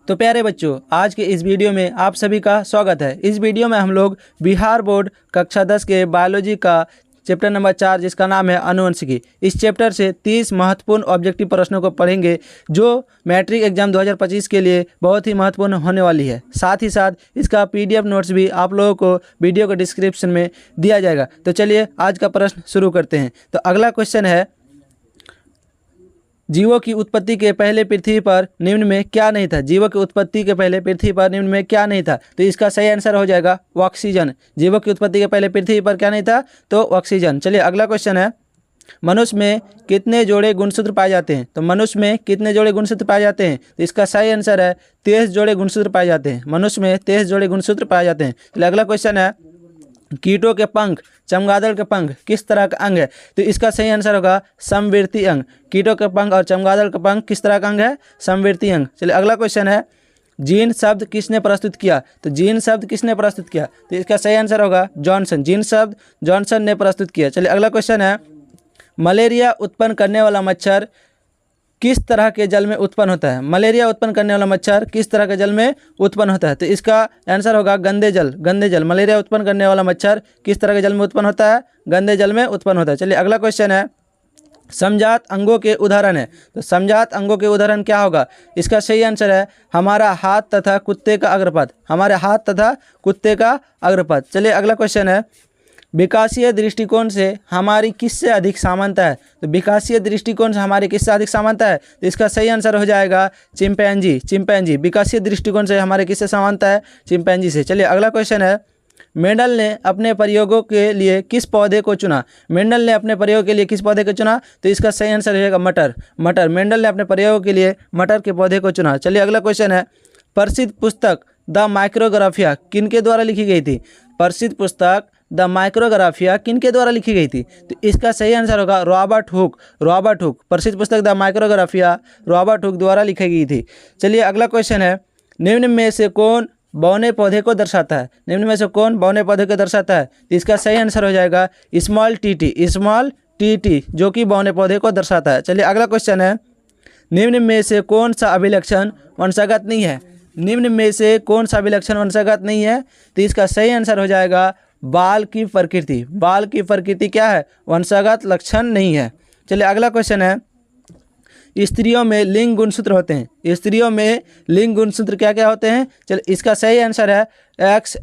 तो प्यारे बच्चों, आज के इस वीडियो में आप सभी का स्वागत है। इस वीडियो में हम लोग बिहार बोर्ड कक्षा 10 के बायोलॉजी का चैप्टर नंबर 4 जिसका नाम है आनुवंशिकी, इस चैप्टर से 30 महत्वपूर्ण ऑब्जेक्टिव प्रश्नों को पढ़ेंगे जो मैट्रिक एग्जाम 2025 के लिए बहुत ही महत्वपूर्ण होने वाली है। साथ ही साथ इसका PDF नोट्स भी आप लोगों को वीडियो के डिस्क्रिप्शन में दिया जाएगा। तो चलिए आज का प्रश्न शुरू करते हैं। तो अगला क्वेश्चन है, जीवों की उत्पत्ति के पहले पृथ्वी पर निम्न में क्या नहीं था। जीवों की उत्पत्ति के पहले पृथ्वी पर निम्न में क्या नहीं था। तो इसका सही आंसर हो जाएगा ऑक्सीजन। जीवों की उत्पत्ति के पहले पृथ्वी पर क्या नहीं था, तो ऑक्सीजन। चलिए अगला क्वेश्चन है, मनुष्य में कितने जोड़े गुणसूत्र पाए जाते हैं। तो मनुष्य में कितने जोड़े गुणसूत्र पाए जाते हैं। तो इसका सही आंसर है 23 जोड़े गुणसूत्र पाए जाते हैं। मनुष्य में 23 जोड़े गुणसूत्र पाए जाते हैं। चलिए अगला क्वेश्चन है, कीटों के पंख, चमगादड़ के पंख किस तरह का अंग है। तो इसका सही आंसर होगा समवर्ती अंग। कीटों के पंख और चमगादड़ का पंख किस तरह का अंग है, समवर्ती अंग। चलिए अगला क्वेश्चन है, जीन शब्द किसने प्रस्तुत किया। तो जीन शब्द किसने प्रस्तुत किया। तो इसका सही आंसर होगा जॉनसन। जीन शब्द जॉनसन ने प्रस्तुत किया। चलिए अगला क्वेश्चन है, मलेरिया उत्पन्न करने वाला मच्छर किस तरह के जल में उत्पन्न होता है। मलेरिया उत्पन्न करने वाला मच्छर किस तरह के जल में उत्पन्न होता है। तो इसका आंसर होगा गंदे जल। गंदे जल। मलेरिया उत्पन्न करने वाला मच्छर किस तरह के जल में उत्पन्न होता है, गंदे जल में उत्पन्न होता है। चलिए अगला क्वेश्चन है, समजात अंगों के उदाहरण है। तो समजात अंगों के उदाहरण क्या होगा। इसका सही आंसर है हमारा हाथ तथा कुत्ते का अग्रपद। हमारे हाथ तथा कुत्ते का अग्रपद। चलिए अगला क्वेश्चन है, विकासीय दृष्टिकोण से हमारी किससे अधिक समानता है। तो विकासीय दृष्टिकोण से हमारी किससे अधिक समानता है। तो इसका सही आंसर हो जाएगा चिंपैंजी। चिंपैंजी। विकासीय दृष्टिकोण से हमारे किससे समानता है, चिंपैंजी से। चलिए अगला क्वेश्चन है, मेंडल ने अपने प्रयोगों के लिए किस पौधे को चुना। मेंडल ने अपने प्रयोग के लिए किस पौधे को चुना। तो इसका सही आंसर हो जाएगा मटर। मटर। मेंडल ने अपने प्रयोगों के लिए मटर के पौधे को चुना। चलिए अगला क्वेश्चन है, प्रसिद्ध पुस्तक द माइक्रोग्राफिया किनके द्वारा लिखी गई थी। प्रसिद्ध पुस्तक द माइक्रोग्राफिया किनके द्वारा लिखी गई थी। तो इसका सही आंसर होगा रॉबर्ट हुक। Robert Hooke. प्रसिद्ध पुस्तक द माइक्रोग्राफिया रॉबर्ट हुक द्वारा लिखी गई थी। चलिए अगला क्वेश्चन है, निम्न में से कौन बौने पौधे को दर्शाता है। निम्न में से कौन बौने पौधे को दर्शाता है। तो इसका सही आंसर हो जाएगा स्मॉल टी। स्मॉल टी जो कि बौने पौधे को दर्शाता है। चलिए अगला क्वेश्चन है, निम्न में से कौन सा अभिलक्षण वंशागत नहीं है। निम्न में से कौन सा अभिलक्षण वंशागत नहीं है। तो इसका सही आंसर हो जाएगा बाल की प्रकृति। बाल की प्रकृति क्या है, वंशागत लक्षण नहीं है। चलिए अगला क्वेश्चन है, स्त्रियों में लिंग गुणसूत्र होते हैं। स्त्रियों में लिंग गुणसूत्र क्या क्या होते हैं। चलिए इसका सही आंसर है एक्स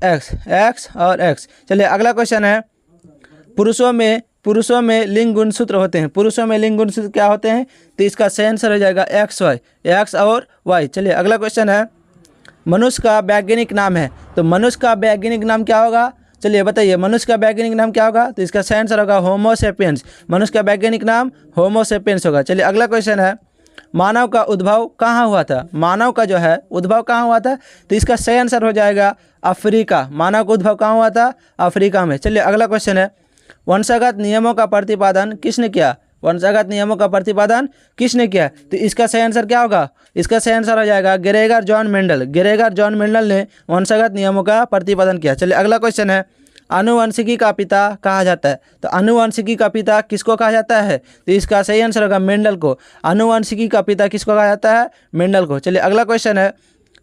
और एक्स। चलिए अगला क्वेश्चन है, पुरुषों में लिंग गुणसूत्र होते हैं। पुरुषों में लिंग गुणसूत्र क्या होते हैं। तो इसका सही आंसर हो जाएगा एक्स और वाई। चलिए अगला क्वेश्चन है, मनुष्य का वैज्ञानिक नाम है। तो मनुष्य का वैज्ञानिक नाम क्या होगा। चलिए बताइए मनुष्य का वैज्ञानिक नाम क्या होगा। तो इसका सही आंसर होगा होमो सेपियंस। मनुष्य का वैज्ञानिक नाम होमो सेपियंस होगा। चलिए अगला क्वेश्चन है, मानव का उद्भव कहाँ हुआ था। मानव का जो है उद्भव कहाँ हुआ था। तो इसका सही आंसर हो जाएगा अफ्रीका। मानव का उद्भव कहाँ हुआ था, अफ्रीका में। चलिए अगला क्वेश्चन है, वंशागत नियमों का प्रतिपादन किसने किया। वंशागत नियमों का प्रतिपादन किसने किया। तो इसका सही आंसर क्या होगा। इसका सही आंसर हो जाएगा Gregor John Mendel. Gregor John Mendel ने वंशागत नियमों का प्रतिपादन किया। चलिए अगला क्वेश्चन है, आनुवंशिकी का पिता कहा जाता है। तो आनुवंशिकी का पिता किसको कहा जाता है। तो इसका सही आंसर होगा मेंडल को। आनुवंशिकी का पिता किसको कहा जाता है, मेंडल को। चलिए अगला क्वेश्चन है,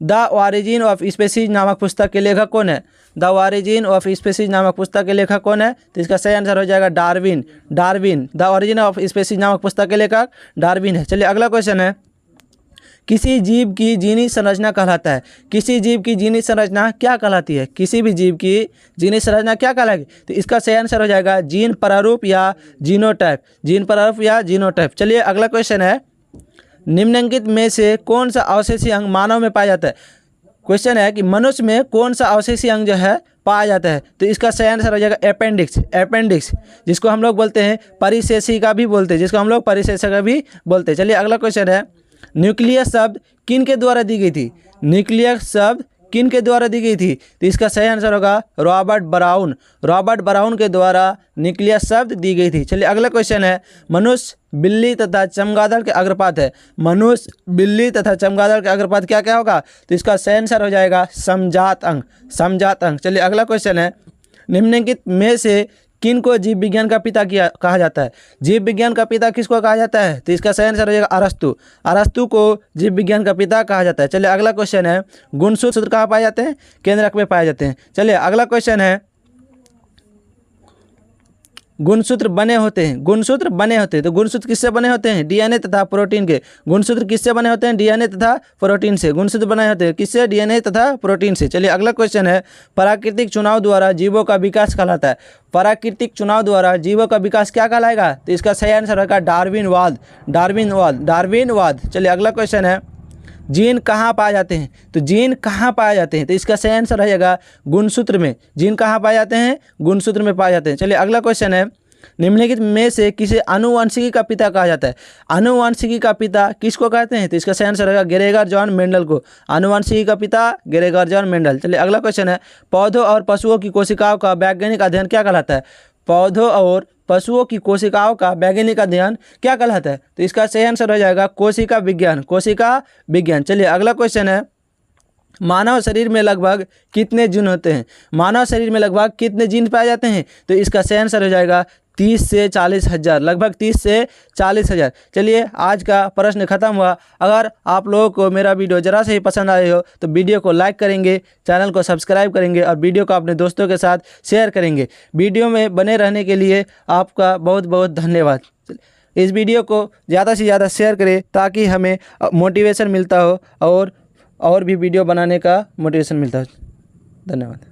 द ऑरिजिन ऑफ स्पीसीज नामक पुस्तक के लेखक कौन है। द ऑरिजिन ऑफ स्पीसीज नामक पुस्तक के लेखक कौन है। तो इसका सही आंसर हो जाएगा Darwin. Darwin. The origin of species नामक पुस्तक के लेखक डार्विन है। चलिए अगला क्वेश्चन है, किसी जीव की जीनी संरचना कहलाता है। किसी जीव की जीनी संरचना क्या कहलाती है। किसी भी जीव की जीनी संरचना क्या कहलाएगी। तो इसका सही आंसर हो जाएगा जीन प्रारूप या जीनोटाइप। जीन प्रारूप या जीनोटाइप। चलिए अगला क्वेश्चन है, निम्नलिखित में से कौन सा अवशेषी अंग मानव में पाया जाता है। क्वेश्चन है कि मनुष्य में कौन सा अवशेषी अंग जो है पाया जाता है। तो इसका सही आंसर हो जाएगा अपेंडिक्स। अपेंडिक्स जिसको हम लोग बोलते हैं परिशेषिका भी बोलते हैं, जिसको हम लोग परिशेषिका भी बोलते हैं। चलिए अगला क्वेश्चन है, न्यूक्लियस शब्द किन के द्वारा दी गई थी। न्यूक्लियस शब्द किन के द्वारा दी गई थी। तो इसका सही आंसर होगा रॉबर्ट ब्राउन। रॉबर्ट ब्राउन के द्वारा न्यूक्लियस शब्द दी गई थी। चलिए अगला क्वेश्चन है, मनुष्य, बिल्ली तथा चमगादड़ के अग्रपात है। मनुष्य, बिल्ली तथा चमगादड़ के अग्रपात क्या क्या होगा। तो इसका सही आंसर हो जाएगा समजात अंग। समजात अंग। चलिए अगला क्वेश्चन है, निम्नलिखित में से किन को जीव विज्ञान का पिता कहा जाता है? जीव विज्ञान का पिता किसको कहा जाता है? तो इसका सही आंसर हो जाएगा अरस्तु। अरस्तु को जीव विज्ञान का पिता कहा जाता है। चलिए अगला क्वेश्चन है, गुणसूत्र कहाँ पाए जाते हैं? केंद्रक में पाए जाते हैं। चलिए अगला क्वेश्चन है, गुणसूत्र बने होते हैं। गुणसूत्र बने होते हैं तो गुणसूत्र किससे बने होते हैं? डीएनए तथा प्रोटीन के। गुणसूत्र किससे बने होते हैं? डीएनए तथा प्रोटीन से। गुणसूत्र बने होते हैं किससे? डीएनए तथा प्रोटीन से। चलिए अगला क्वेश्चन है, प्राकृतिक चुनाव द्वारा जीवों का विकास कहलाता है। प्राकृतिक चुनाव द्वारा जीवों का विकास क्या कहलाएगा? तो इसका सही आंसर होगा डार्विनवाद। डार्विनवाद, डार्विनवाद। चलिए अगला क्वेश्चन है, जीन कहाँ पाए जाते हैं? तो जीन कहाँ पाए जाते हैं? तो इसका सही आंसर रहेगा गुणसूत्र में। जीन कहाँ पाए जाते हैं? गुणसूत्र में पाए जाते हैं। चलिए अगला क्वेश्चन है, निम्नलिखित में से किसे आनुवंशिकी का पिता कहा जाता है? आनुवंशिकी का पिता किसको कहते हैं? तो इसका सही आंसर रहेगा ग्रेगर जॉन मेंडल को। आनुवंशिकी का पिता ग्रेगर जॉन मेंडल। चलिए अगला क्वेश्चन है, पौधों और पशुओं की कोशिकाओं का वैज्ञानिक अध्ययन क्या कहलाता है? पौधों और पशुओं की कोशिकाओं का वैज्ञानिक अध्ययन क्या कहलाता है? तो इसका सही आंसर हो जाएगा कोशिका विज्ञान। कोशिका विज्ञान। चलिए अगला क्वेश्चन है, मानव शरीर में लगभग कितने जीन होते हैं? मानव शरीर में लगभग कितने जीन पाए जाते हैं? तो इसका सही आंसर हो जाएगा 30 से 40 हज़ार, लगभग 30 से 40 हज़ार। चलिए आज का प्रश्न खत्म हुआ। अगर आप लोगों को मेरा वीडियो ज़रा से ही पसंद आए हो तो वीडियो को लाइक करेंगे, चैनल को सब्सक्राइब करेंगे और वीडियो को अपने दोस्तों के साथ शेयर करेंगे। वीडियो में बने रहने के लिए आपका बहुत बहुत धन्यवाद। इस वीडियो को ज़्यादा से ज़्यादा शेयर करें ताकि हमें मोटिवेशन मिलता हो और भी वीडियो बनाने का मोटिवेशन मिलता हो। धन्यवाद।